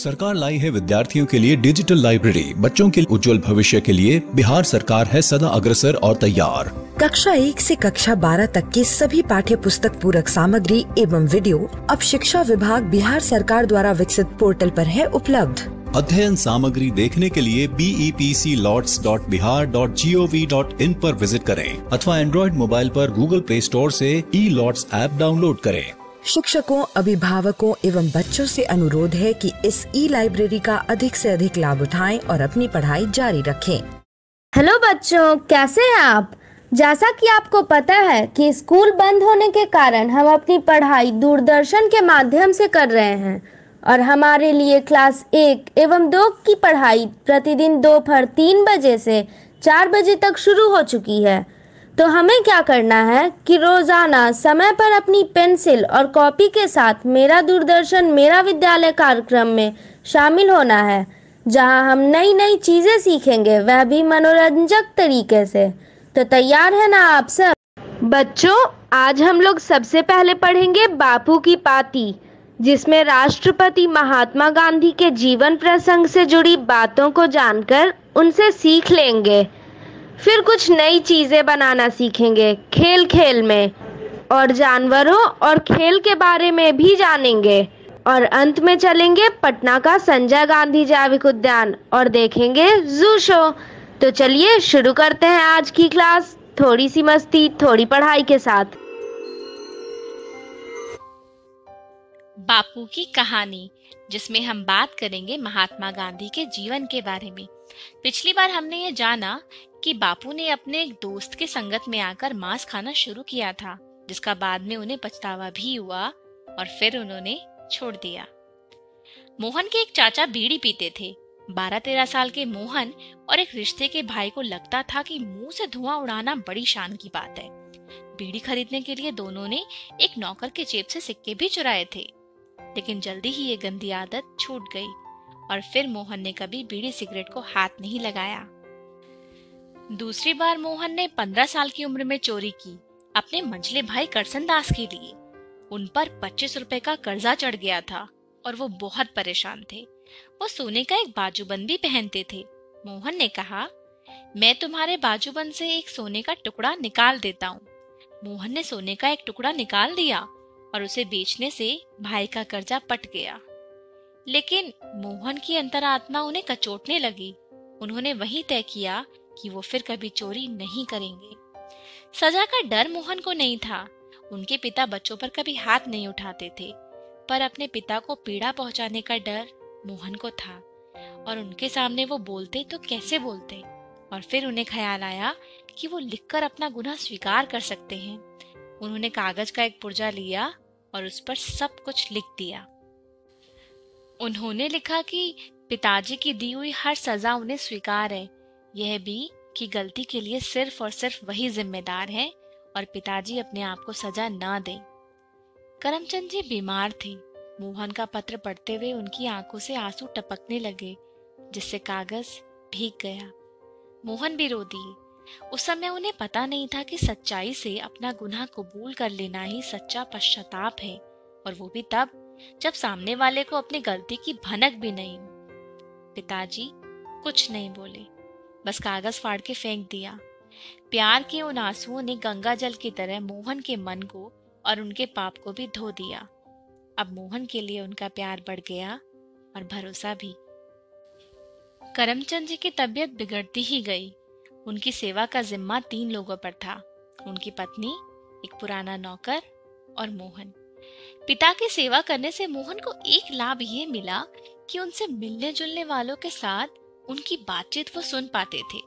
सरकार लाई है विद्यार्थियों के लिए डिजिटल लाइब्रेरी। बच्चों के उज्जवल भविष्य के लिए बिहार सरकार है सदा अग्रसर और तैयार। कक्षा 1 से कक्षा 12 तक की सभी पाठ्य पुस्तक पूरक सामग्री एवं वीडियो अब शिक्षा विभाग बिहार सरकार द्वारा विकसित पोर्टल पर है उपलब्ध। अध्ययन सामग्री देखने के लिए BEPCLots.bihar.gov.in पर विजिट करें अथवा एंड्रॉइड मोबाइल पर गूगल प्ले स्टोर से E-Lots ऐप डाउनलोड करें। शिक्षकों, अभिभावकों एवं बच्चों से अनुरोध है कि इस ई-लाइब्रेरी का अधिक से अधिक लाभ उठाएं और अपनी पढ़ाई जारी रखें। हेलो बच्चों, कैसे हैं आप? जैसा कि आपको पता है कि स्कूल बंद होने के कारण हम अपनी पढ़ाई दूरदर्शन के माध्यम से कर रहे हैं और हमारे लिए क्लास 1 एवं 2 की पढ़ाई प्रतिदिन दोपहर 3 बजे से 4 बजे तक शुरू हो चुकी है। तो हमें क्या करना है कि रोजाना समय पर अपनी पेंसिल और कॉपी के साथ मेरा दूरदर्शन मेरा विद्यालय कार्यक्रम में शामिल होना है, जहां हम नई नई चीजें सीखेंगे, वह भी मनोरंजक तरीके से। तो तैयार है ना आप सब? बच्चों, आज हम लोग सबसे पहले पढ़ेंगे बापू की पाती, जिसमें राष्ट्रपति महात्मा गांधी के जीवन प्रसंग से जुड़ी बातों को जानकर उनसे सीख लेंगे। फिर कुछ नई चीजें बनाना सीखेंगे खेल खेल में, और जानवरों और खेल के बारे में भी जानेंगे। और अंत में चलेंगे पटना का संजय गांधी जैविक उद्यान और देखेंगे जू शो। तो चलिए शुरू करते हैं आज की क्लास, थोड़ी सी मस्ती थोड़ी पढ़ाई के साथ। बापू की कहानी, जिसमें हम बात करेंगे महात्मा गांधी के जीवन के बारे में। पिछली बार हमने ये जाना कि बापू ने अपने एक दोस्त के संगत में आकर मांस खाना शुरू किया था, जिसका बाद में उन्हें पछतावा भी हुआ और फिर उन्होंने छोड़ दिया। मोहन के एक चाचा बीड़ी पीते थे। 12-13 साल के मोहन और एक रिश्ते के भाई को लगता था कि मुंह से धुआं उड़ाना बड़ी शान की बात है। बीड़ी खरीदने के लिए दोनों ने एक नौकर के जेब से सिक्के भी चुराए थे, लेकिन जल्दी ही ये गंदी आदत छूट गई और फिर मोहन ने कभी बीड़ी सिगरेट को हाथ नहीं लगाया। दूसरी बार मोहन ने 15 साल की उम्र में चोरी की, अपने मंझले भाई करसन दास के लिए। उन पर 25 रुपए का कर्जा चढ़ गया था और वो बहुत परेशान थे। वो सोने का एक बाजूबंद भी पहनते थे। मोहन ने कहा, मैं तुम्हारे बाजूबंद से एक सोने का टुकड़ा निकाल देता हूँ। मोहन ने सोने का एक टुकड़ा निकाल दिया और उसे बेचने से भाई का कर्जा पट गया। लेकिन मोहन की अंतरात्मा उन्हें कचोटने लगी। उन्होंने वही तय किया कि वो फिर कभी चोरी नहीं करेंगे। सजा का डर मोहन को नहीं था। उनके पिता बच्चों पर कभी हाथ नहीं उठाते थे, पर अपने पिता को पीड़ा पहुंचाने का डर मोहन को था। और उनके सामने वो बोलते तो कैसे बोलते। और फिर उन्हें ख्याल आया कि वो लिखकर अपना गुनाह स्वीकार कर सकते हैं। उन्होंने कागज का एक पुर्जा लिया और उस पर सब कुछ लिख दिया। उन्होंने लिखा कि पिताजी की दी हुई हर सजा उन्हें स्वीकार है, यह भी कि गलती के लिए सिर्फ और सिर्फ वही जिम्मेदार है और पिताजी अपने आप को सजा ना दें। करमचंद जी बीमार थे। मोहन का पत्र पढ़ते हुए उनकी आंखों से आंसू टपकने लगे, जिससे कागज भीग गया। मोहन भी रो दिए। उस समय उन्हें पता नहीं था कि सच्चाई से अपना गुनाह कबूल कर लेना ही सच्चा पश्चाताप है, और वो भी तब जब सामने वाले को अपनी गलती की भनक भी नहीं हो। पिताजी कुछ नहीं बोले, बस कागज फाड़ के फेंक दिया। प्यार के उन आंसुओं ने गंगा जल की तरह मोहन के मन को और उनके पाप को भी धो दिया। अब मोहन के लिए उनका प्यार बढ़ गया और भरोसा भी। करमचंद जी की तबीयत बिगड़ती ही गई। उनकी सेवा का जिम्मा 3 लोगों पर था, उनकी पत्नी, एक पुराना नौकर और मोहन। पिता की सेवा करने से मोहन को एक लाभ ये मिला कि उनसे मिलने जुलने वालों के साथ उनकी बातचीत वो सुन पाते थे।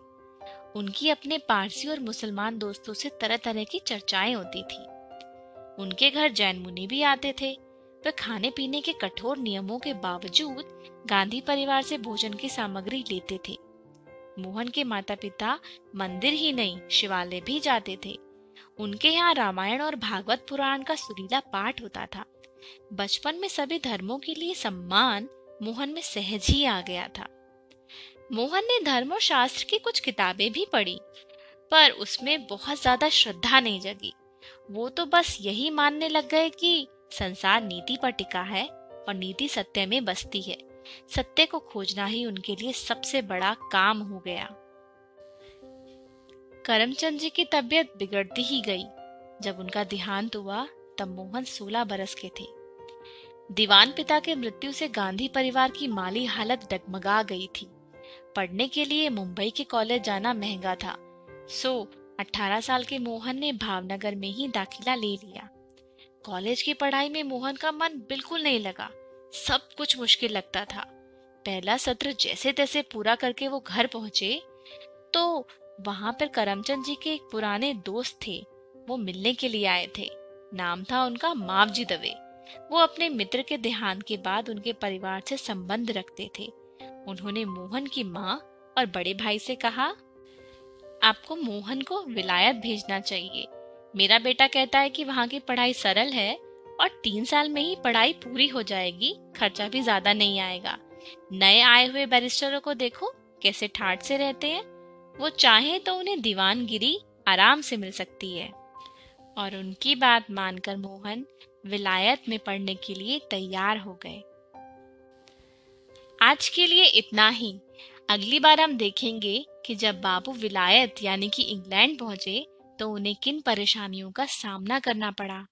उनकी अपने पारसी और मुसलमान दोस्तों से तरह तरह की चर्चाएं होती थी। उनके घर जैन मुनि भी आते थे। वे खाने पीने के कठोर नियमों के बावजूद गांधी परिवार से भोजन की सामग्री लेते थे। मोहन के माता पिता मंदिर ही नहीं, शिवालय भी जाते थे। उनके यहाँ रामायण और भागवत पुराण का सुरीला पाठ होता था। बचपन में सभी धर्मों के लिए सम्मान मोहन में सहज ही आ गया था। मोहन ने धर्म और शास्त्र की कुछ किताबें भी पढ़ी, पर उसमें बहुत ज्यादा श्रद्धा नहीं जगी। वो तो बस यही मानने लग गए कि संसार नीति पर टिका है और नीति सत्य में बसती है, सत्य को खोजना ही उनके लिए सबसे बड़ा काम हो गया। करमचंद जी की तबीयत बिगड़ती ही गई। जब उनका देहांत हुआ तब मोहन 16 बरस के थे। दीवान पिता के मृत्यु से गांधी परिवार की माली हालत डगमगा गई थी। पढ़ने के लिए मुंबई के कॉलेज जाना महंगा था, सो 18 साल के मोहन ने भावनगर में ही दाखिला ले लिया। कॉलेज की पढ़ाई में मोहन का मन बिल्कुल नहीं लगा। सब कुछ मुश्किल लगता था। पहला सत्र जैसे तैसे पूरा करके वो घर पहुंचे तो वहां पर करमचंद जी के एक पुराने दोस्त थे। वो मिलने के लिए आए थे। नाम था उनका मावजी दवे। वो अपने मित्र के देहांत के बाद उनके परिवार से संबंध रखते थे। उन्होंने मोहन की माँ और बड़े भाई से कहा, आपको मोहन को विलायत भेजना चाहिए। मेरा बेटा कहता है कि वहाँ की पढ़ाई सरल है और 3 साल में ही पढ़ाई पूरी हो जाएगी, खर्चा भी ज्यादा नहीं आएगा। नए आए हुए बैरिस्टरों को देखो कैसे ठाठ से रहते हैं। वो चाहे तो उन्हें दीवानगिरी आराम से मिल सकती है। और उनकी बात मानकर मोहन विलायत में पढ़ने के लिए तैयार हो गए। आज के लिए इतना ही। अगली बार हम देखेंगे कि जब बाबू विलायत यानी कि इंग्लैंड पहुंचे तो उन्हें किन परेशानियों का सामना करना पड़ा।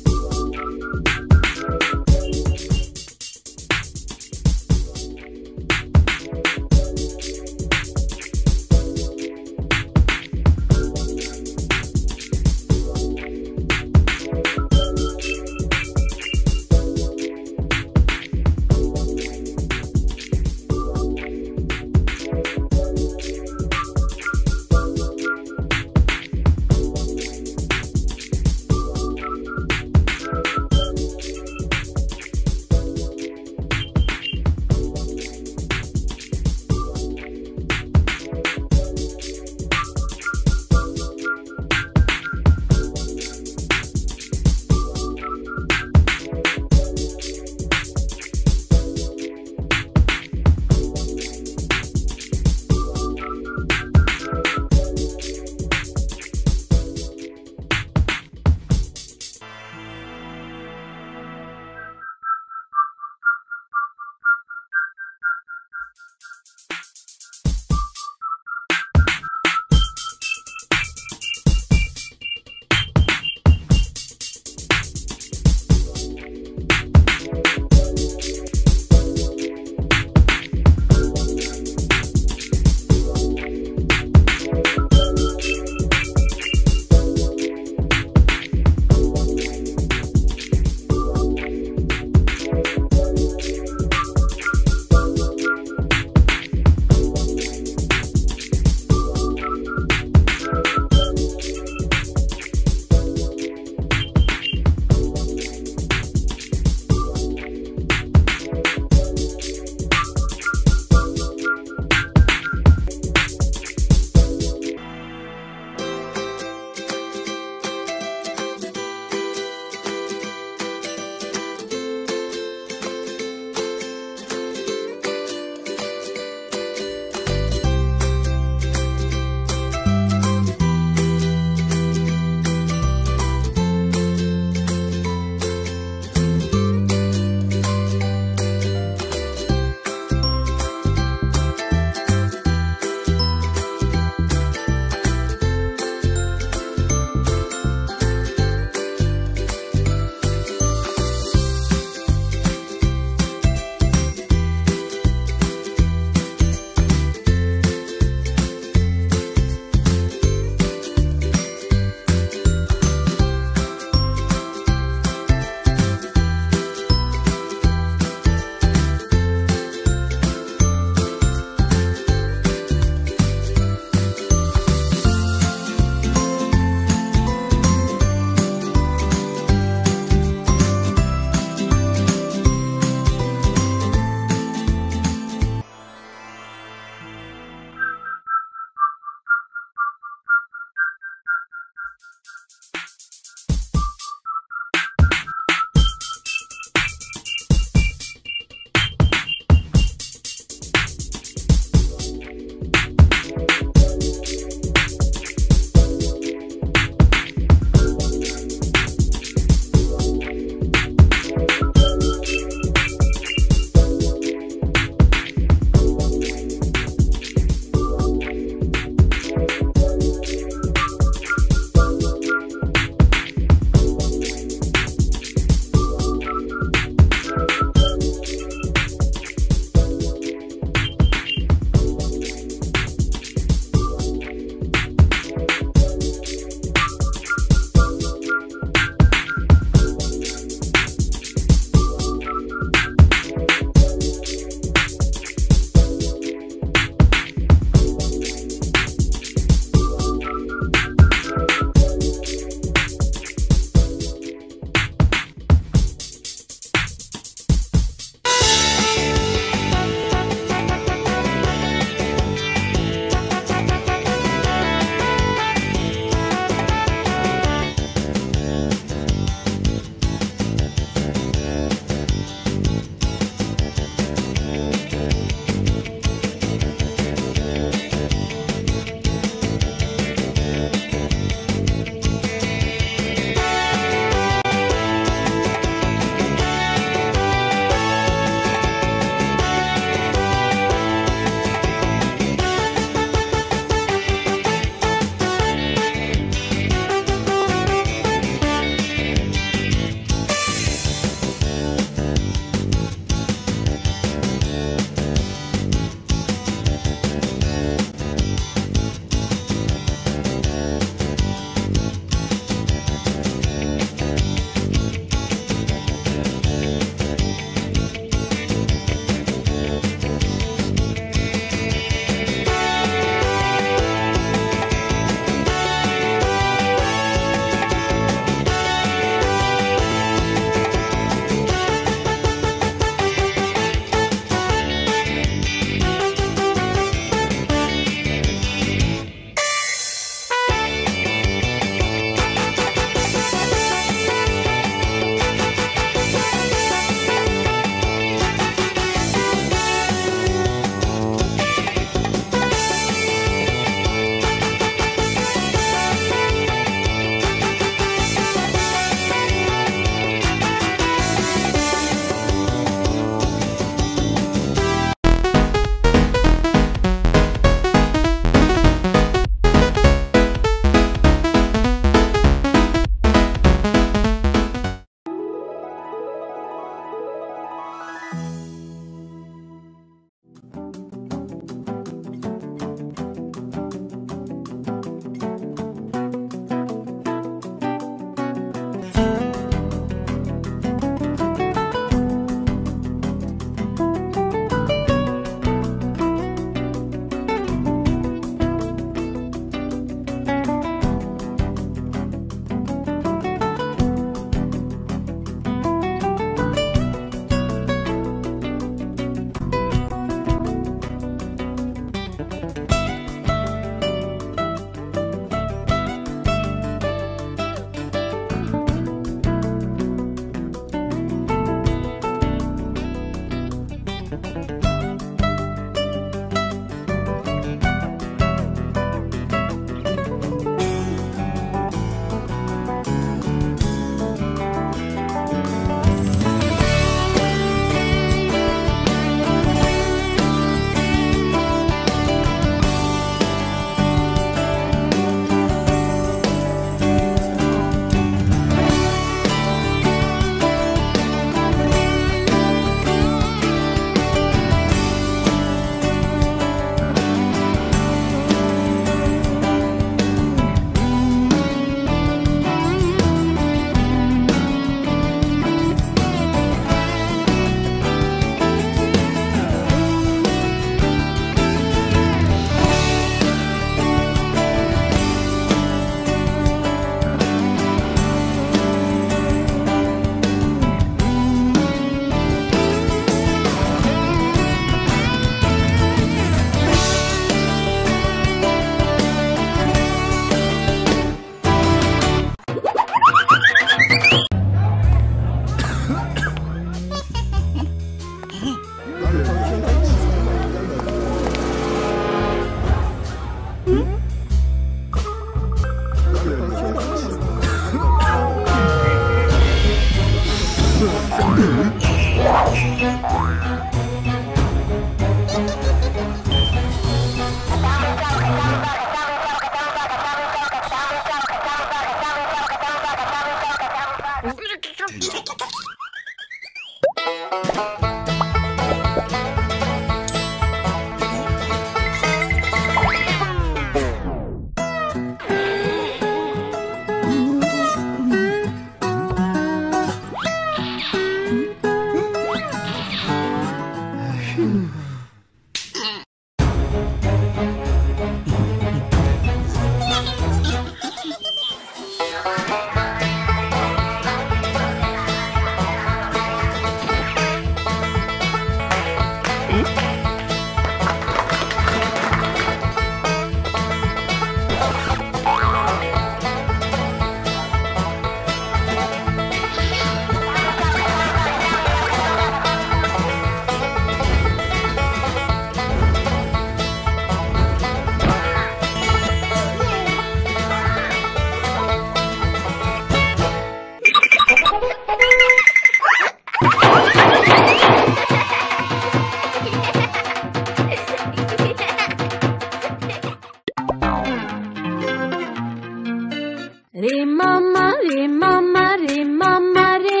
रे मामा रे मामा रे मामा रे,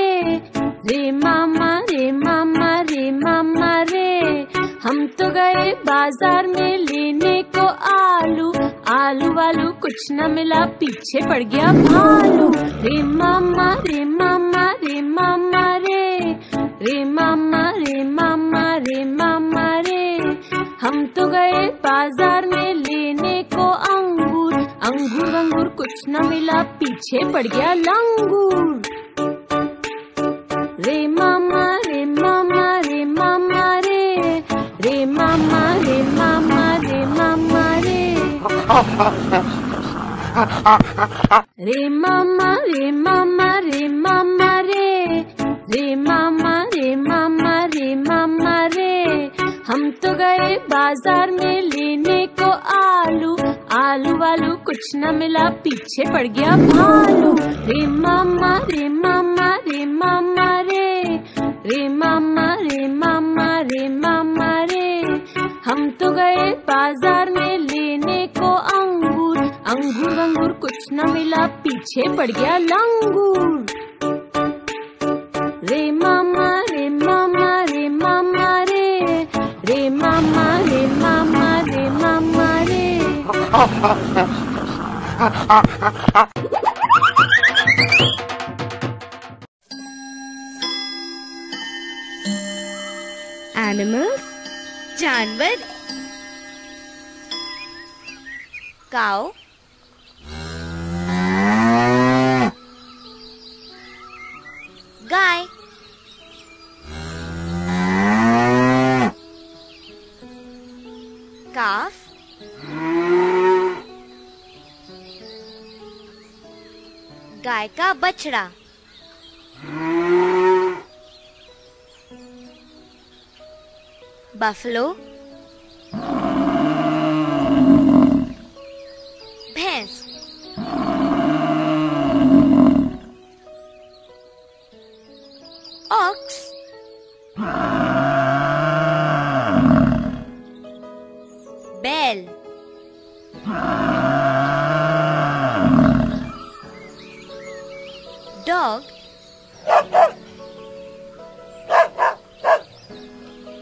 रे मामा रे मामा रे मामा रे। हम तो गए बाजार में लेने को आलू, आलू वालू कुछ न मिला, पीछे पड़ गया भालू। रे मामा रे मामा रे मामा रे, रे मामा रे मामा रे मामा रे। हम तो गए बाजार में लेने को अंगूर, अंगूर अंगूर कुछ न मिला, पीछे पड़ गया लंगूर। रे मामा रे मामा रे मामा रे, रे मामा रे मामा रे मामा रे। रे मामा रे मामा रे मामा रे, रे मामा रे मामा रे मामा रे। हम तो गए बाजार में लेने को आलू, आलू वालू कुछ न मिला, पीछे पड़ गया भालू। रे मामा रे मामा रे मामा रे, रे मामा रे मामा रे मामा रे। हम तो गए बाजार में लेने को अंगूर, अंगूर अंगूर कुछ न मिला, पीछे पड़ गया लंगूर। रे मामा रे मामा रे मामा रे, रे मामा रे मामा रे मामा रे। एनिमल्स, जानवर। काऊ, गाय, काफ, गाय का बछड़ा, बफलो, भैंस, ऑक्स, बैल, डॉग,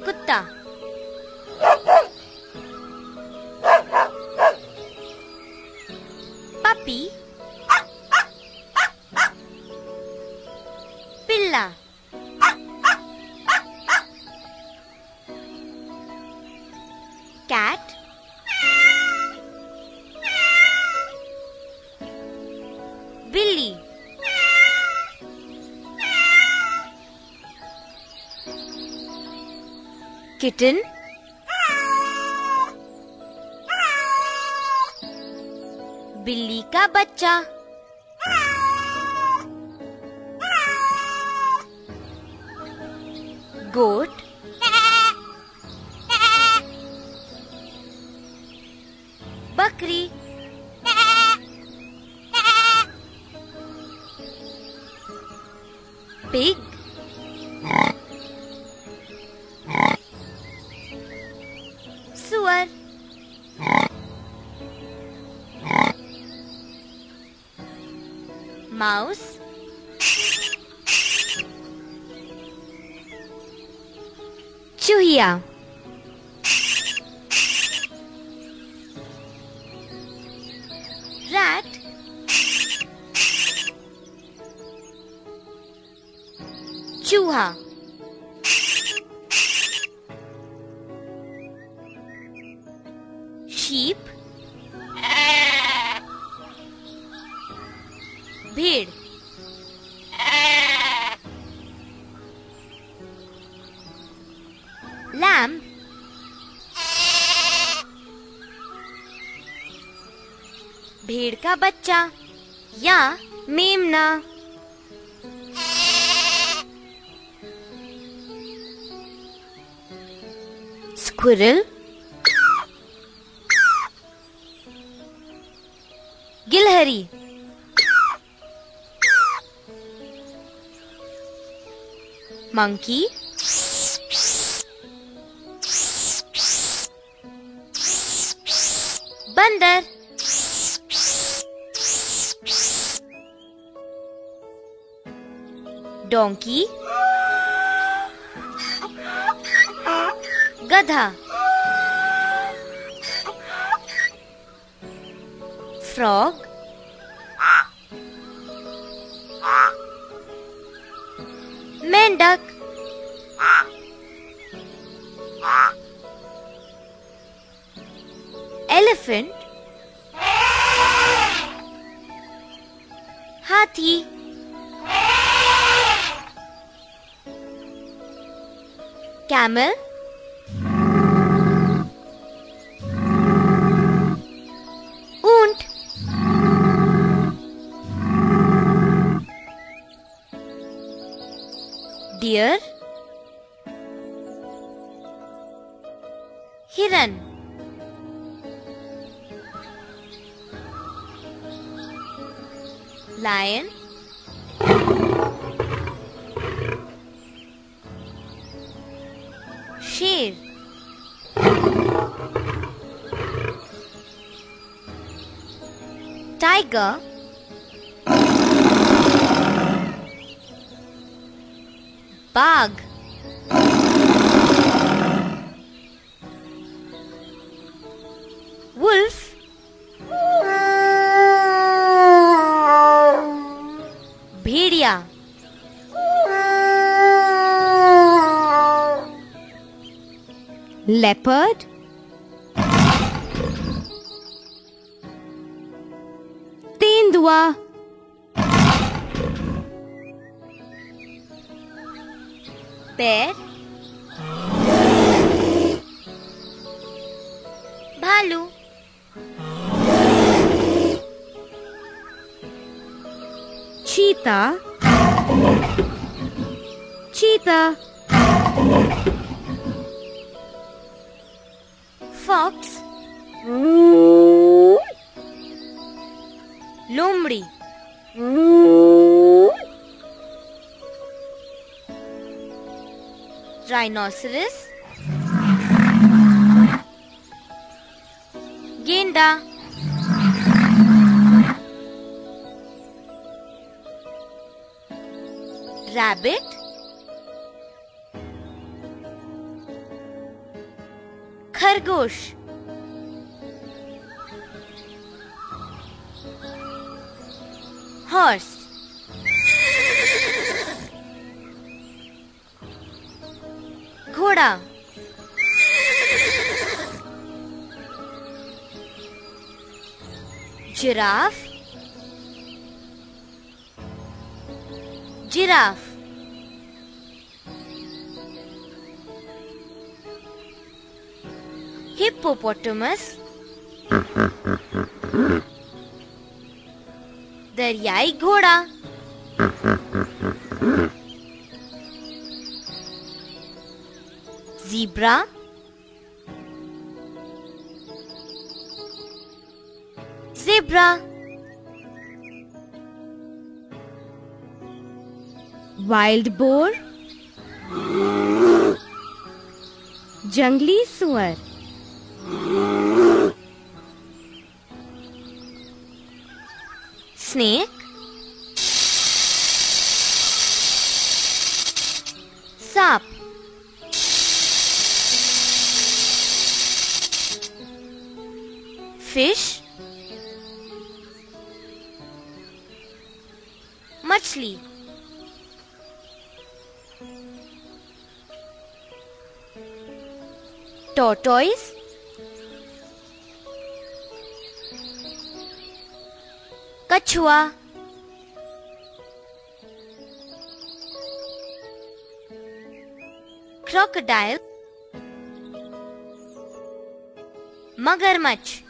कुत्ता, पपी, पिल्ला, कैट, बिल्ली, किटन, बिल्ली का बच्चा, गोट, बकरी, पिग, सुअर, माउस, चूहिया, रैट, चूहा, शीप, भेड़, लैम्ब, भेड़ का बच्चा या मेमना, स्क्विरल, गिलहरी, monkey, बंदर, डोंकी, गधा, फ्रॉग, मेंढक, एलिफेंट, हाथी, कैमल, ऊंट, डियर, हिरन, लायन, शेर, टाइगर, बाघ, वुल्फ, भेड़िया, लेपर्ड, तेंदुआ, बेर, भालू, चीता, चीता, फॉक्स, लोमड़ी, राइनोसरस, गेंडा, रैबिट, खरगोश, हॉर्स, घोड़ा, जिराफ, जिराफ, हिप्पोपोटामस, दरियाई घोड़ा, ज़ीब्रा, ज़ेब्रा, वाइल्ड बोर, जंगली सुअर, स्नेक, सांप, फिश, मछली, टॉर्टोइस, कछुआ, क्रोकोडाइल, मगरमच्छ,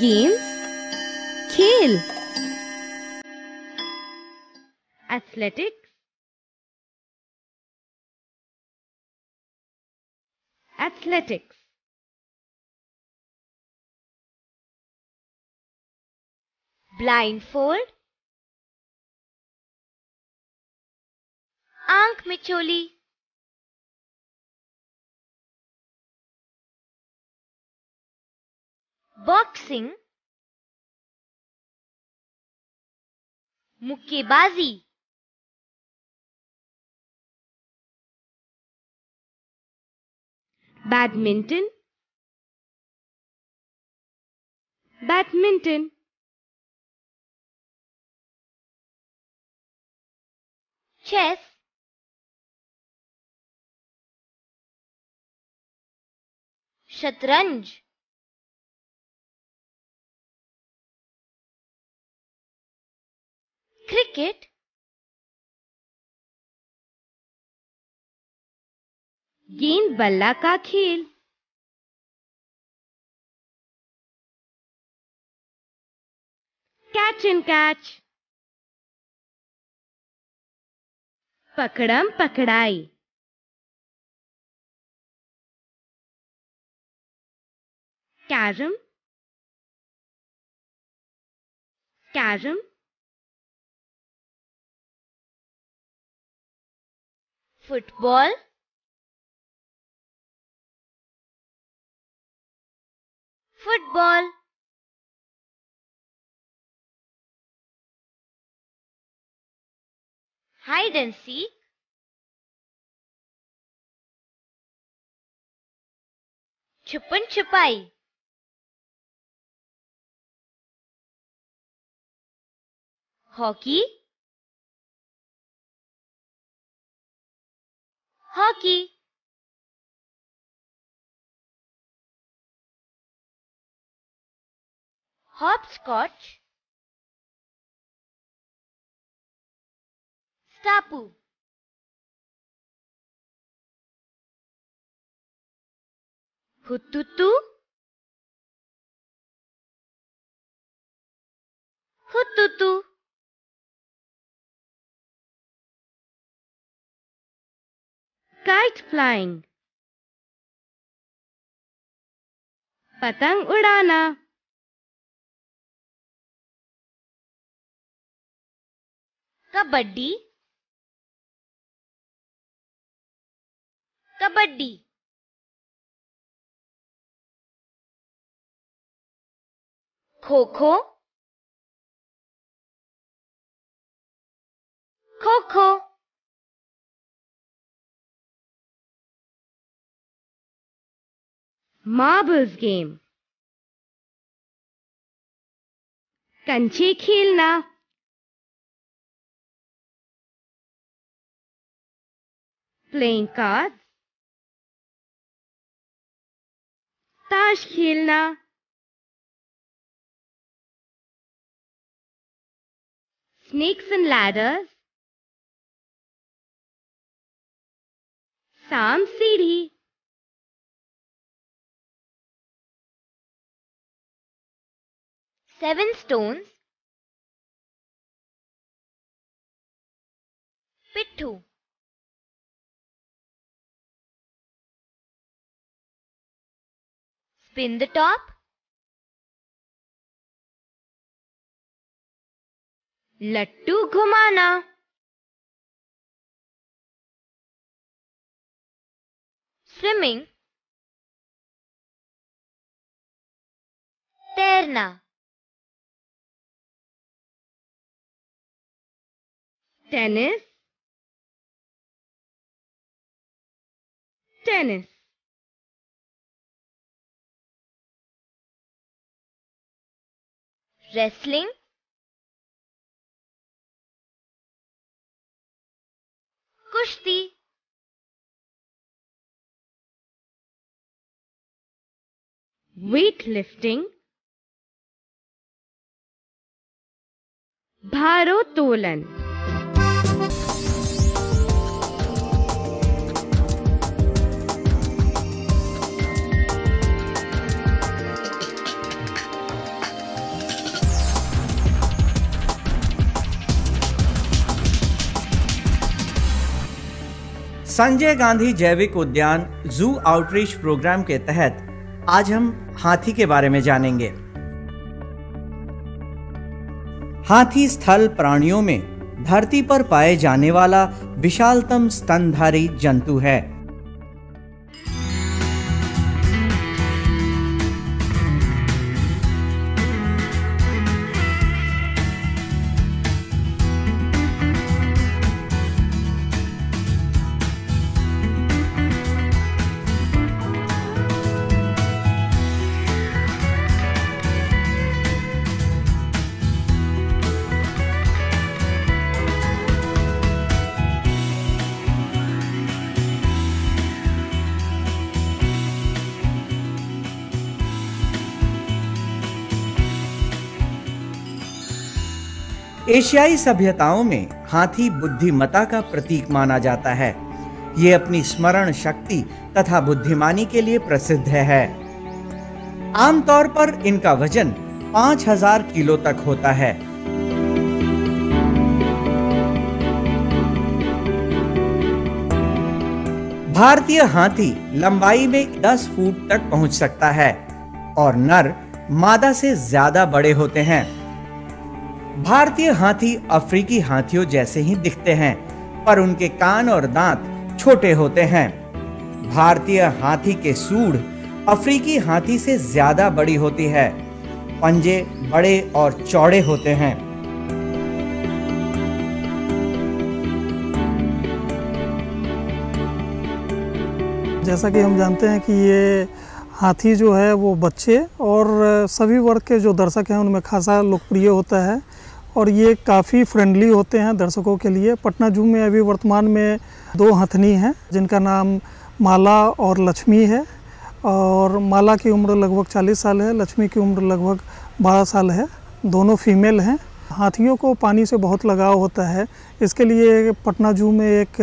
गेम्स, खेल, एथलेटिक्स, एथलेटिक्स, ब्लाइंडफोल्ड, आंख मिचोली, बॉक्सिंग, मुक्केबाजी, बैडमिंटन, बैडमिंटन, चेस, शतरंज, क्रिकेट, गेंद बल्ला का खेल, कैच एंड कैच, पकड़म पकड़ाई, carrom, carrom, football, football, hide and seek, छुपन छुपाई, हॉकी, हॉकी, हॉपस्कॉच, स्टापू, हुतुतु, हुतुतु, काइट फ्लाइंग, पतंग उड़ाना, कबड्डी, कबड्डी, खो खो, खो खो, मार्बल्स गेम, कंचे खेलना, प्लेइंग कार्ड्स, ताश खेलना, स्नेक्स एंड लैडर्स, सांप सीढ़ी, सेवन स्टोन्स, पिट्ठू, स्पिन द टॉप, लट्टू घुमाना, स्विमिंग, तैरना, टेनिस, टेनिस, रेसलिंग, कुश्ती, वेट लिफ्टिंग, भारोत्तोलन, संजय गांधी जैविक उद्यान जू आउटरीच प्रोग्राम के तहत आज हम हाथी के बारे में जानेंगे। हाथी स्थल प्राणियों में धरती पर पाए जाने वाला विशालतम स्तनधारी जंतु है। एशियाई सभ्यताओं में हाथी बुद्धिमता का प्रतीक माना जाता है। ये अपनी स्मरण शक्ति तथा बुद्धिमानी के लिए प्रसिद्ध है। आमतौर पर इनका वजन 5000 किलो तक होता है। भारतीय हाथी लंबाई में 10 फुट तक पहुंच सकता है और नर मादा से ज्यादा बड़े होते हैं। भारतीय हाथी अफ्रीकी हाथियों जैसे ही दिखते हैं, पर उनके कान और दांत छोटे होते हैं। भारतीय हाथी के सूंड अफ्रीकी हाथी से ज्यादा बड़ी होती है। पंजे बड़े और चौड़े होते हैं। जैसा कि हम जानते हैं कि ये हाथी जो है वो बच्चे और सभी वर्ग के जो दर्शक हैं उनमें खासा लोकप्रिय होता है और ये काफ़ी फ्रेंडली होते हैं दर्शकों के लिए। पटना जू में अभी वर्तमान में 2 हथनी हैं जिनका नाम माला और लक्ष्मी है और माला की उम्र लगभग 40 साल है, लक्ष्मी की उम्र लगभग 12 साल है। दोनों फीमेल हैं। हाथियों को पानी से बहुत लगाव होता है, इसके लिए पटना जू में एक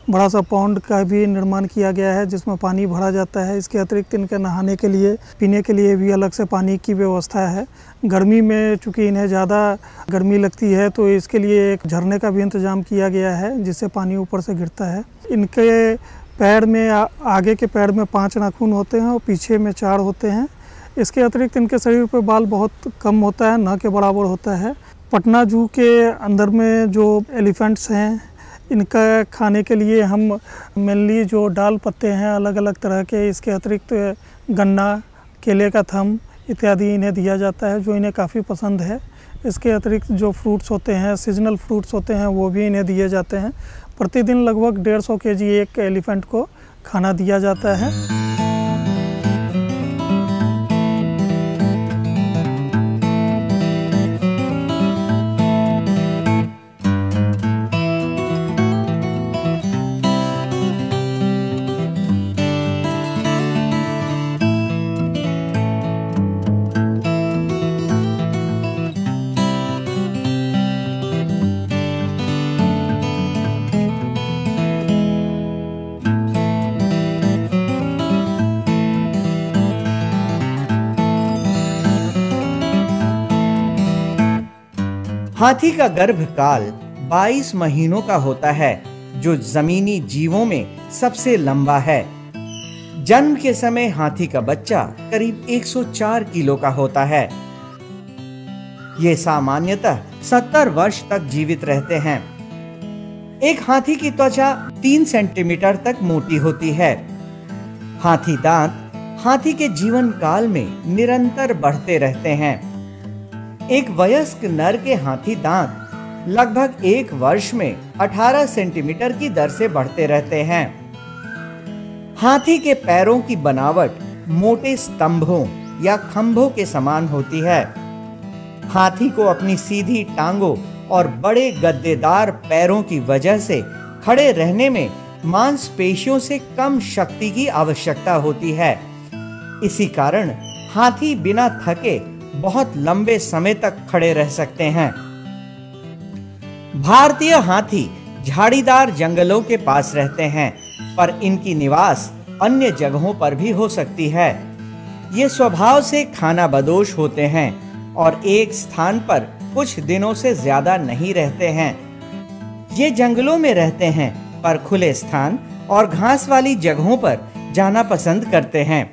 बड़ा सा पॉन्ड का भी निर्माण किया गया है जिसमें पानी भरा जाता है। इसके अतिरिक्त इनके नहाने के लिए, पीने के लिए भी अलग से पानी की व्यवस्था है। गर्मी में चूँकि इन्हें ज़्यादा गर्मी लगती है तो इसके लिए एक झरने का भी इंतज़ाम किया गया है जिससे पानी ऊपर से गिरता है। इनके पैर में, आगे के पैर में 5 नाखून होते हैं और पीछे में 4 होते हैं। इसके अतिरिक्त इनके शरीर पर बाल बहुत कम होता है, न के बराबर होता है। पटना जू के अंदर में जो एलिफेंट्स हैं इनका खाने के लिए हम मेनली जो डाल पत्ते हैं अलग अलग तरह के, इसके अतिरिक्त गन्ना, केले का थम इत्यादि इन्हें दिया जाता है जो इन्हें काफ़ी पसंद है। इसके अतिरिक्त जो फ्रूट्स होते हैं, सीजनल फ्रूट्स होते हैं, वो भी इन्हें दिए जाते हैं। प्रतिदिन लगभग 150 kg एक एलिफेंट को खाना दिया जाता है। हाथी का गर्भकाल 22 महीनों का होता है जो जमीनी जीवों में सबसे लंबा है। जन्म के समय हाथी का बच्चा करीब 104 किलो का होता है। ये सामान्यतः 70 वर्ष तक जीवित रहते हैं। एक हाथी की त्वचा 3 सेंटीमीटर तक मोटी होती है। हाथी दांत हाथी के जीवन काल में निरंतर बढ़ते रहते हैं। एक वयस्क नर के हाथी दांत लगभग 1 वर्ष में 18 सेंटीमीटर की दर से बढ़ते रहते हैं। हाथी के पैरों की बनावट मोटे स्तंभों या खंभों के समान होती है। हाथी को अपनी सीधी टांगों और बड़े गद्देदार पैरों की वजह से खड़े रहने में मांसपेशियों से कम शक्ति की आवश्यकता होती है। इसी कारण हाथी बिना थके बहुत लंबे समय तक खड़े रह सकते हैं। भारतीय हाथी झाड़ीदार जंगलों के पास रहते हैं, पर इनकी निवास अन्य जगहों पर भी हो सकती है। ये स्वभाव से खानाबदोश होते हैं और एक स्थान पर कुछ दिनों से ज्यादा नहीं रहते हैं। ये जंगलों में रहते हैं, पर खुले स्थान और घास वाली जगहों पर जाना पसंद करते हैं।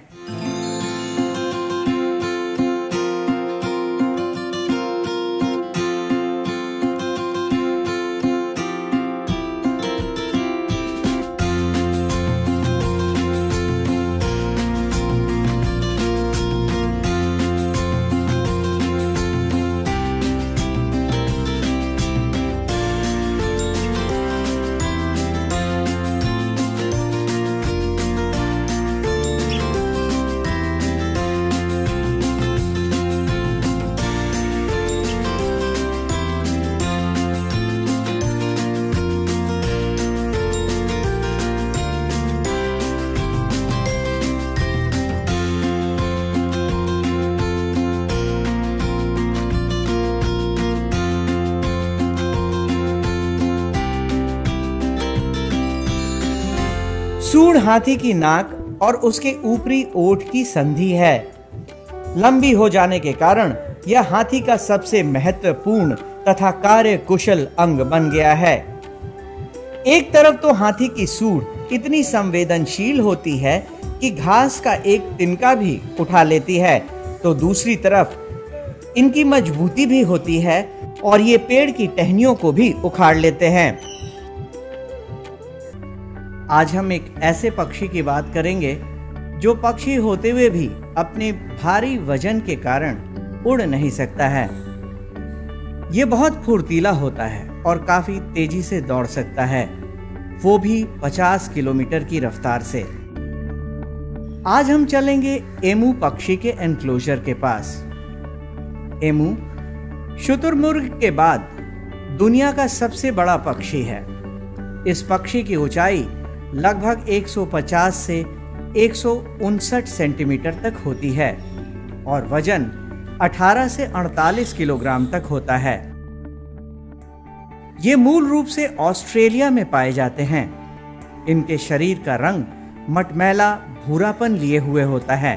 सूंड हाथी की नाक और उसके ऊपरी ओठ की संधि है। लंबी हो जाने के कारण यह हाथी का सबसे महत्वपूर्ण तथा कार्य कुशल अंग बन गया है। एक तरफ तो हाथी की सूंड इतनी संवेदनशील होती है कि घास का एक तिनका भी उठा लेती है, तो दूसरी तरफ इनकी मजबूती भी होती है और ये पेड़ की टहनियों को भी उखाड़ लेते हैं। आज हम एक ऐसे पक्षी की बात करेंगे जो पक्षी होते हुए भी अपने भारी वजन के कारण उड़ नहीं सकता है। ये बहुत फुर्तीला होता है और काफी तेजी से दौड़ सकता है, वो भी 50 किलोमीटर की रफ्तार से। आज हम चलेंगे एमू पक्षी के एनक्लोजर के पास। एमू शुतुरमुर्ग के बाद दुनिया का सबसे बड़ा पक्षी है। इस पक्षी की ऊंचाई लगभग 150 से 159 सेंटीमीटर तक होती है और वजन 18 से 48 किलोग्राम तक होता है। ये मूल रूप से ऑस्ट्रेलिया में पाए जाते हैं। इनके शरीर का रंग मटमैला भूरापन लिए हुए होता है।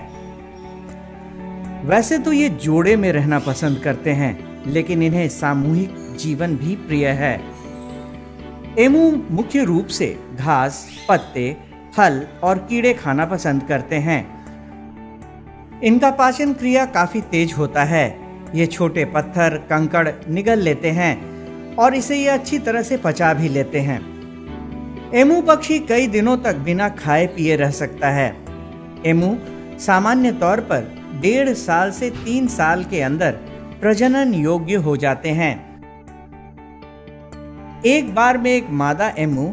वैसे तो ये जोड़े में रहना पसंद करते हैं, लेकिन इन्हें सामूहिक जीवन भी प्रिय है। एमू मुख्य रूप से घास, पत्ते, फल और कीड़े खाना पसंद करते हैं। इनका पाचन क्रिया काफी तेज होता है। ये छोटे पत्थर, कंकड़ निगल लेते हैं और इसे ये अच्छी तरह से पचा भी लेते हैं। एमू पक्षी कई दिनों तक बिना खाए पिए रह सकता है। एमू सामान्य तौर पर 1.5 साल से 3 साल के अंदर प्रजनन योग्य हो जाते हैं। एक बार में एक मादा एमू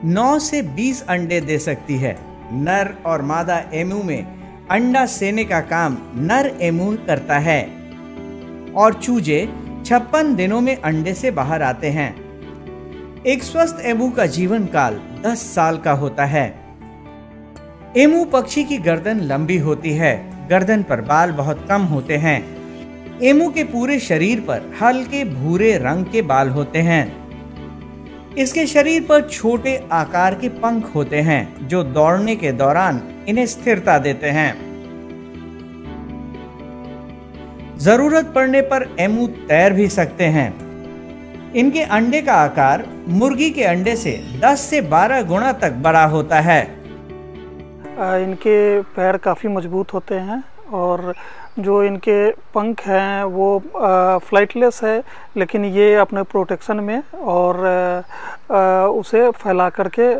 9 से 20 अंडे दे सकती है। नर और मादा एमू में अंडा सेने का काम नर एमू करता है और चूजे 56 दिनों में अंडे से बाहर आते हैं। एक स्वस्थ एमू का जीवन काल 10 साल का होता है। एमू पक्षी की गर्दन लंबी होती है। गर्दन पर बाल बहुत कम होते हैं। एमू के पूरे शरीर पर हल्के भूरे रंग के बाल होते हैं। इसके शरीर पर छोटे आकार के पंख होते हैं जो दौड़ने के दौरान इन्हें स्थिरता देते हैं। जरूरत पड़ने पर एमू तैर भी सकते हैं। इनके अंडे का आकार मुर्गी के अंडे से 10 से 12 गुना तक बड़ा होता है। इनके पैर काफ़ी मजबूत होते हैं और जो इनके पंख हैं वो फ्लाइटलेस है, लेकिन ये अपने प्रोटेक्शन में और उसे फैला करके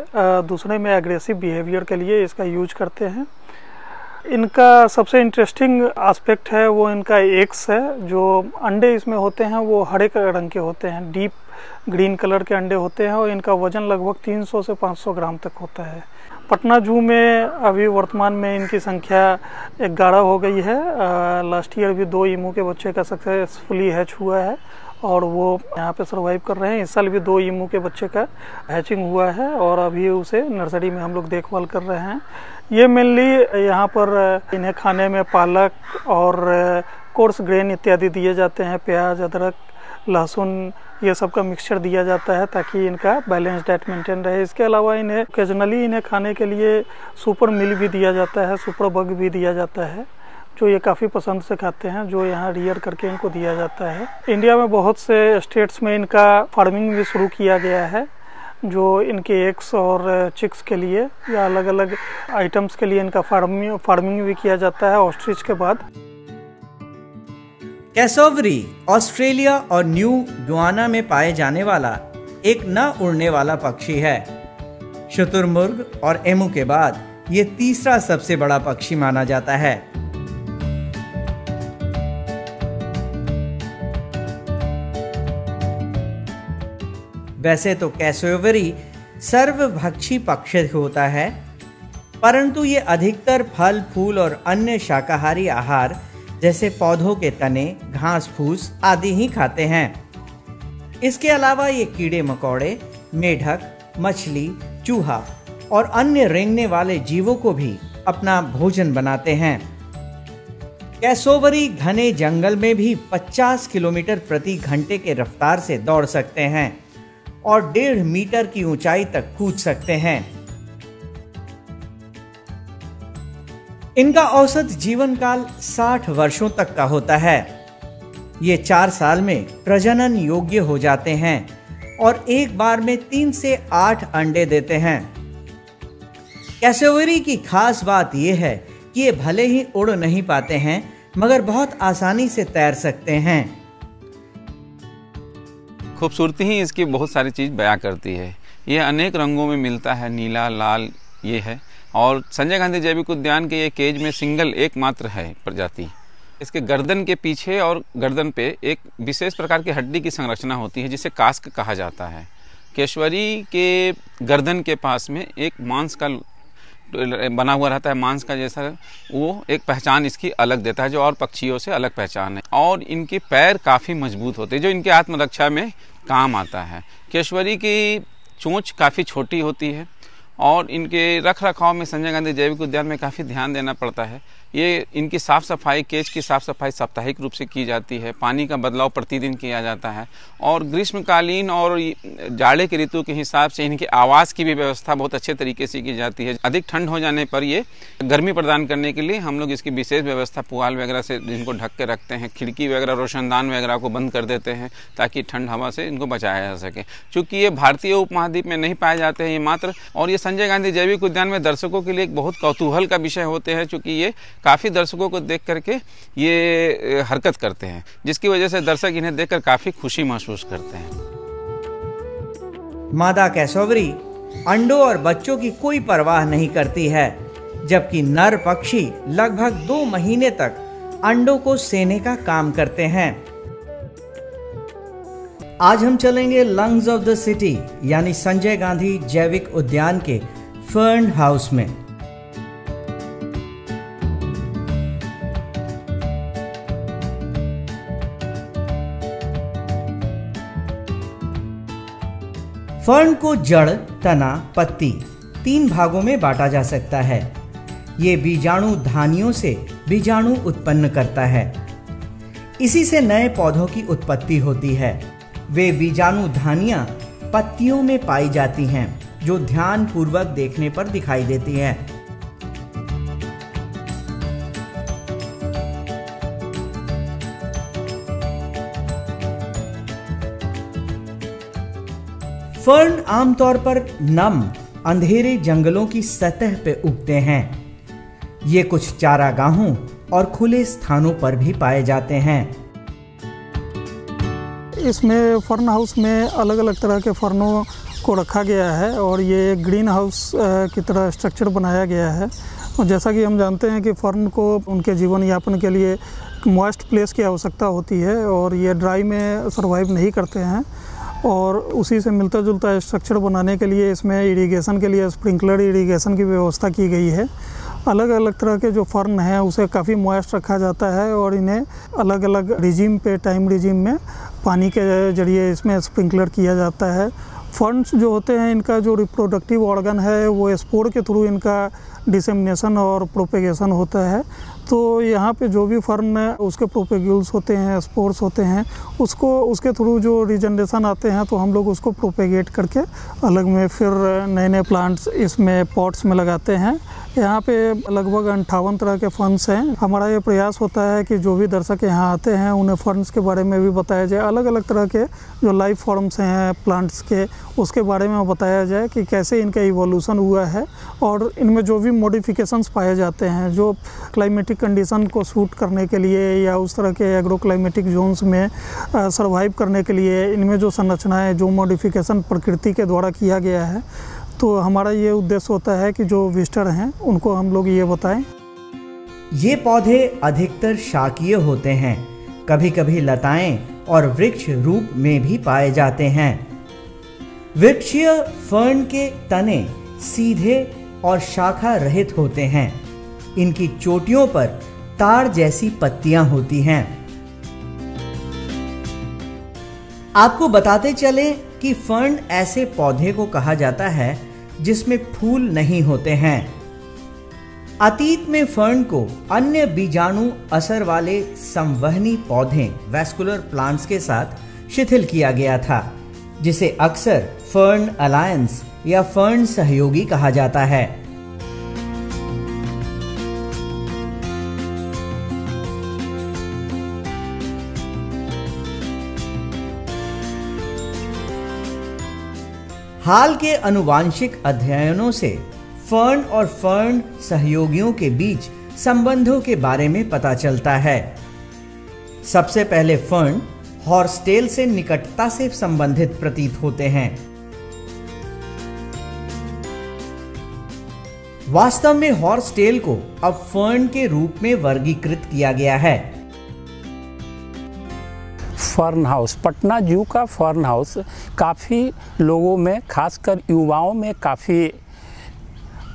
दूसरे में एग्रेसिव बिहेवियर के लिए इसका यूज करते हैं। इनका सबसे इंटरेस्टिंग एस्पेक्ट है वो इनका एग्स है। जो अंडे इसमें होते हैं वो हरे रंग के होते हैं, डीप ग्रीन कलर के अंडे होते हैं और इनका वजन लगभग 300 से 500 ग्राम तक होता है। पटना जू में अभी वर्तमान में इनकी संख्या 11 हो गई है। लास्ट ईयर भी 2 ईमू के बच्चे का सक्सेसफुली हैच हुआ है और वो यहाँ पे सरवाइव कर रहे हैं। इस साल भी 2 ईमू के बच्चे का हैचिंग हुआ है और अभी उसे नर्सरी में हम लोग देखभाल कर रहे हैं। ये मेनली यहाँ पर इन्हें खाने में पालक और कोर्स ग्रेन इत्यादि दिए जाते हैं। प्याज, अदरक, लहसुन ये सब का मिक्सचर दिया जाता है ताकि इनका बैलेंस डाइट मेंटेन रहे। इसके अलावा इन्हें ओकेजनली इन्हें खाने के लिए सुपर मिल भी दिया जाता है, सुपर बग भी दिया जाता है, जो ये काफ़ी पसंद से खाते हैं, जो यहाँ रियर करके इनको दिया जाता है। इंडिया में बहुत से स्टेट्स में इनका फार्मिंग भी शुरू किया गया है, जो इनके एग्स और चिक्स के लिए या अलग अलग आइटम्स के लिए इनका फार्मिंग भी किया जाता है ऑस्ट्रिच के बाद। कैसोवरी ऑस्ट्रेलिया और न्यू गुआना में पाए जाने वाला एक न उड़ने वाला पक्षी है। शुतुरमुर्ग और एमू के बाद ये तीसरा सबसे बड़ा पक्षी माना जाता है। वैसे तो कैसोवरी सर्वभक्षी पक्षी होता है, परंतु ये अधिकतर फल, फूल और अन्य शाकाहारी आहार जैसे पौधों के तने, घास फूस आदि ही खाते हैं। इसके अलावा ये कीड़े मकोड़े, मेढक, मछली, चूहा और अन्य रेंगने वाले जीवों को भी अपना भोजन बनाते हैं। कैसोवरी घने जंगल में भी 50 किलोमीटर प्रति घंटे के रफ्तार से दौड़ सकते हैं और 1.5 मीटर की ऊंचाई तक कूद सकते हैं। इनका औसत जीवन काल 60 वर्षों तक का होता है। ये 4 साल में प्रजनन योग्य हो जाते हैं और एक बार में 3 से 8 अंडे देते हैं। कैसोवरी की खास बात यह है कि ये भले ही उड़ नहीं पाते हैं मगर बहुत आसानी से तैर सकते हैं। खूबसूरती ही इसकी बहुत सारी चीज़ बयां करती है। ये अनेक रंगों में मिलता है, नीला, लाल ये है। और संजय गांधी जैविक उद्यान के ये केज में सिंगल एकमात्र है प्रजाति। इसके गर्दन के पीछे और गर्दन पे एक विशेष प्रकार की हड्डी की संरचना होती है जिसे कास्क कहा जाता है। केशवरी के गर्दन के पास में एक मांस का बना हुआ रहता है, मांस का जैसा, वो एक पहचान इसकी अलग देता है जो और पक्षियों से अलग पहचान है। और इनके पैर काफ़ी मजबूत होते हैं जो इनके आत्मरक्षा में काम आता है। केशवरी की चोंच काफ़ी छोटी होती है और इनके रख रखाव में संजय गांधी जैविक उद्यान में काफ़ी ध्यान देना पड़ता है। ये इनकी साफ़ सफाई, केज की साफ़ सफाई साप्ताहिक रूप से की जाती है। पानी का बदलाव प्रतिदिन किया जाता है और ग्रीष्मकालीन और जाड़े के ऋतु के हिसाब से इनके आवास की भी व्यवस्था बहुत अच्छे तरीके से की जाती है। अधिक ठंड हो जाने पर ये गर्मी प्रदान करने के लिए हम लोग इसकी विशेष व्यवस्था पुआल वगैरह से इनको ढक के रखते हैं। खिड़की वगैरह, रोशनदान वगैरह को बंद कर देते हैं ताकि ठंड हवा से इनको बचाया जा सके। चूँकि ये भारतीय उपमहाद्वीप में नहीं पाए जाते हैं ये मात्र, और ये संजय गांधी जैविक उद्यान में दर्शकों के लिए एक बहुत कौतूहल का विषय होते हैं चूँकि ये काफ़ी दर्शकों को देख करके ये हरकत करते हैं जिसकी वजह से दर्शक इन्हें देखकर काफ़ी खुशी महसूस करते हैं। मादा कैसोवरी अंडों और बच्चों की कोई परवाह नहीं करती है, जबकि नर पक्षी लगभग 2 महीने तक अंडों को सेने का काम करते हैं। आज हम चलेंगे लंग्स ऑफ द सिटी यानी संजय गांधी जैविक उद्यान के फर्न हाउस में। फर्न को जड़, तना, पत्ती 3 भागों में बांटा जा सकता है। ये बीजाणु धानियों से बीजाणु उत्पन्न करता है। इसी से नए पौधों की उत्पत्ति होती है। वे बीजाणु धानियां पत्तियों में पाई जाती हैं जो ध्यान पूर्वक देखने पर दिखाई देती हैं। फर्न आमतौर पर नम अंधेरे जंगलों की सतह पे उगते हैं। ये कुछ चारागाहों और खुले स्थानों पर भी पाए जाते हैं। इसमें फर्न हाउस में अलग अलग तरह के फर्नों को रखा गया है और ये ग्रीन हाउस की तरह स्ट्रक्चर बनाया गया है। और जैसा कि हम जानते हैं कि फर्न को उनके जीवन यापन के लिए मॉइस्ट प्लेस की आवश्यकता होती है और ये ड्राई में सर्वाइव नहीं करते हैं। और उसी से मिलता जुलता स्ट्रक्चर बनाने के लिए इसमें इरिगेशन के लिए स्प्रिंकलर इरिगेशन की व्यवस्था की गई है। अलग अलग तरह के जो फर्न हैं उसे काफ़ी मॉइस्ट रखा जाता है और इन्हें अलग अलग रिजीम पे, टाइम रिजीम में पानी के जरिए इसमें स्प्रिंकलर किया जाता है। फर्न्स जो होते हैं इनका जो रिप्रोडक्टिव ऑर्गन है वो स्पोर के थ्रू इनका डिसेमिनेशन और प्रोपेगेशन होता है। तो यहाँ पे जो भी फर्न है उसके प्रोपेग्यूल्स होते हैं, स्पोर्स होते हैं, उसके थ्रू जो रीजनरेशन आते हैं तो हम लोग उसको प्रोपेगेट करके अलग में फिर नए नए प्लांट्स इसमें पॉट्स में लगाते हैं। यहाँ पे लगभग 58 तरह के फर्न्स हैं। हमारा ये प्रयास होता है कि जो भी दर्शक यहाँ आते हैं उन्हें फर्न्स के बारे में भी बताया जाए। अलग अलग तरह के जो लाइफ फॉर्म्स हैं प्लांट्स के उसके बारे में बताया जाए कि कैसे इनका इवोल्यूशन हुआ है और इनमें जो भी मॉडिफिकेशंस पाए जाते हैं जो क्लाइमेटिक कंडीशन को सूट करने के लिए या उस तरह के एग्रो क्लाइमेटिक जोन्स में सर्वाइव करने के लिए इनमें जो संरचनाएं, जो मॉडिफिकेशन प्रकृति के द्वारा किया गया है, तो हमारा ये उद्देश्य होता है कि जो विजिटर हैं उनको हम लोग ये बताएं। ये पौधे अधिकतर शाकीय होते हैं, कभी कभी लताएं और वृक्ष रूप में भी पाए जाते हैं। वृक्षीय फर्न के तने सीधे और शाखा रहित होते हैं। इनकी चोटियों पर तार जैसी पत्तियां होती हैं। आपको बताते चले कि फर्न ऐसे पौधे को कहा जाता है जिसमें फूल नहीं होते हैं। अतीत में फर्न को अन्य बीजाणु असर वाले संवहनी पौधे वैस्कुलर प्लांट्स के साथ शिथिल किया गया था, जिसे अक्सर फर्न अलायंस या फर्न सहयोगी कहा जाता है। हाल के अनुवांशिक अध्ययनों से फर्न और फर्न सहयोगियों के बीच संबंधों के बारे में पता चलता है। सबसे पहले फर्न हॉर्सटेल से निकटता से संबंधित प्रतीत होते हैं। वास्तव में हॉर्सटेल को अब फर्न के रूप में वर्गीकृत किया गया है। फर्न हाउस, पटना जू का फर्न हाउस काफ़ी लोगों में, खासकर युवाओं में काफ़ी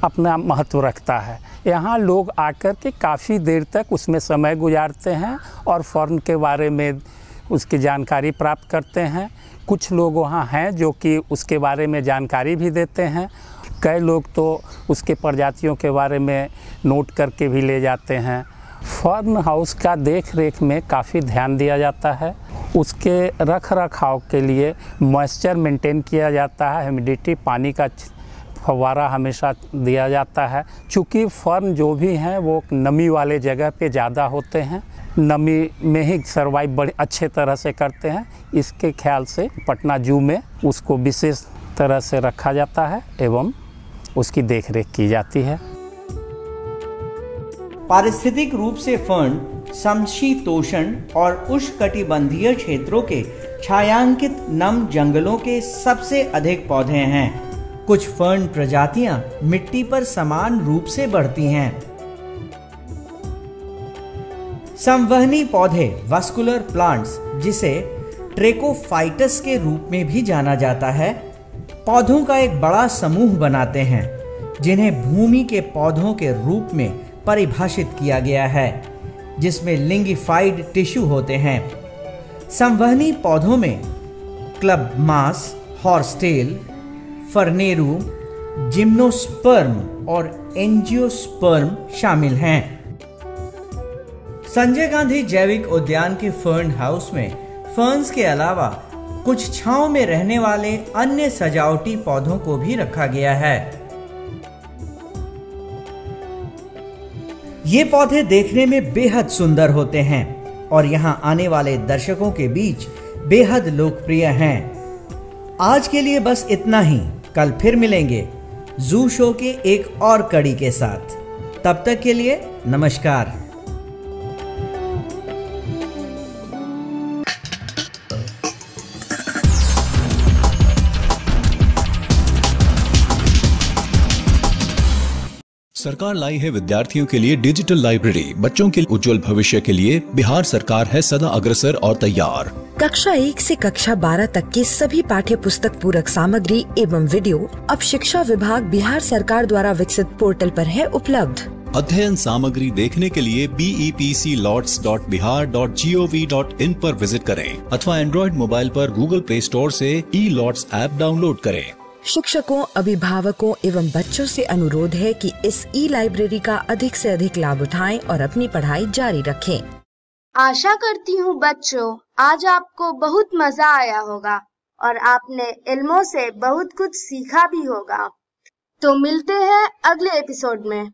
अपना महत्व रखता है। यहाँ लोग आकर के काफ़ी देर तक उसमें समय गुजारते हैं और फर्न के बारे में उसकी जानकारी प्राप्त करते हैं। कुछ लोग वहाँ हैं जो कि उसके बारे में जानकारी भी देते हैं। कई लोग तो उसके प्रजातियों के बारे में नोट करके भी ले जाते हैं। फर्न हाउस का देख रेख में काफ़ी ध्यान दिया जाता है। उसके रख रखाव के लिए मॉइस्चर मेंटेन किया जाता है, ह्यूमिडिटी, पानी का फव्वारा हमेशा दिया जाता है। चूँकि फर्न जो भी हैं वो नमी वाले जगह पे ज़्यादा होते हैं, नमी में ही सर्वाइव बड़े अच्छे तरह से करते हैं। इसके ख्याल से पटना जू में उसको विशेष तरह से रखा जाता है एवं उसकी देखरेख की जाती है। पारिस्थितिक रूप से फर्न समशीतोष्ण और उष्णकटिबंधीय क्षेत्रों के छायांकित नम जंगलों के सबसे अधिक पौधे हैं। कुछ फर्न प्रजातियां मिट्टी पर समान रूप से बढ़ती हैं। संवहनी पौधे वास्कुलर प्लांट्स, जिसे ट्रेकोफाइटस के रूप में भी जाना जाता है, पौधों का एक बड़ा समूह बनाते हैं जिन्हें भूमि के पौधों के रूप में परिभाषित किया गया है, जिसमें लिंगिफाइड टिश्यू होते हैं। संवहनी पौधों में क्लबमास, हॉर्सटेल, फर्नेरू, जिम्नोस्पर्म और एंजियोस्पर्म शामिल हैं। संजय गांधी जैविक उद्यान के फर्न हाउस में फर्न्स के अलावा कुछ छांव में रहने वाले अन्य सजावटी पौधों को भी रखा गया है। ये पौधे देखने में बेहद सुंदर होते हैं और यहाँ आने वाले दर्शकों के बीच बेहद लोकप्रिय हैं। आज के लिए बस इतना ही। कल फिर मिलेंगे जू शो के एक और कड़ी के साथ। तब तक के लिए नमस्कार। सरकार लाई है विद्यार्थियों के लिए डिजिटल लाइब्रेरी। बच्चों के उज्जवल भविष्य के लिए बिहार सरकार है सदा अग्रसर और तैयार। कक्षा 1 से कक्षा 12 तक की सभी पाठ्य पुस्तक पूरक सामग्री एवं वीडियो अब शिक्षा विभाग बिहार सरकार द्वारा विकसित पोर्टल पर है उपलब्ध। अध्ययन सामग्री देखने के लिए BEPCLOTS.bihar.gov.in पर विजिट करें अथवा एंड्रॉइड मोबाइल पर गूगल प्ले स्टोर से E-LOTS ऐप डाउनलोड करें। शिक्षकों, अभिभावकों एवं बच्चों से अनुरोध है कि इस ई-लाइब्रेरी का अधिक से अधिक लाभ उठाएं और अपनी पढ़ाई जारी रखें। आशा करती हूँ बच्चों आज आपको बहुत मजा आया होगा और आपने इल्मों से बहुत कुछ सीखा भी होगा। तो मिलते हैं अगले एपिसोड में।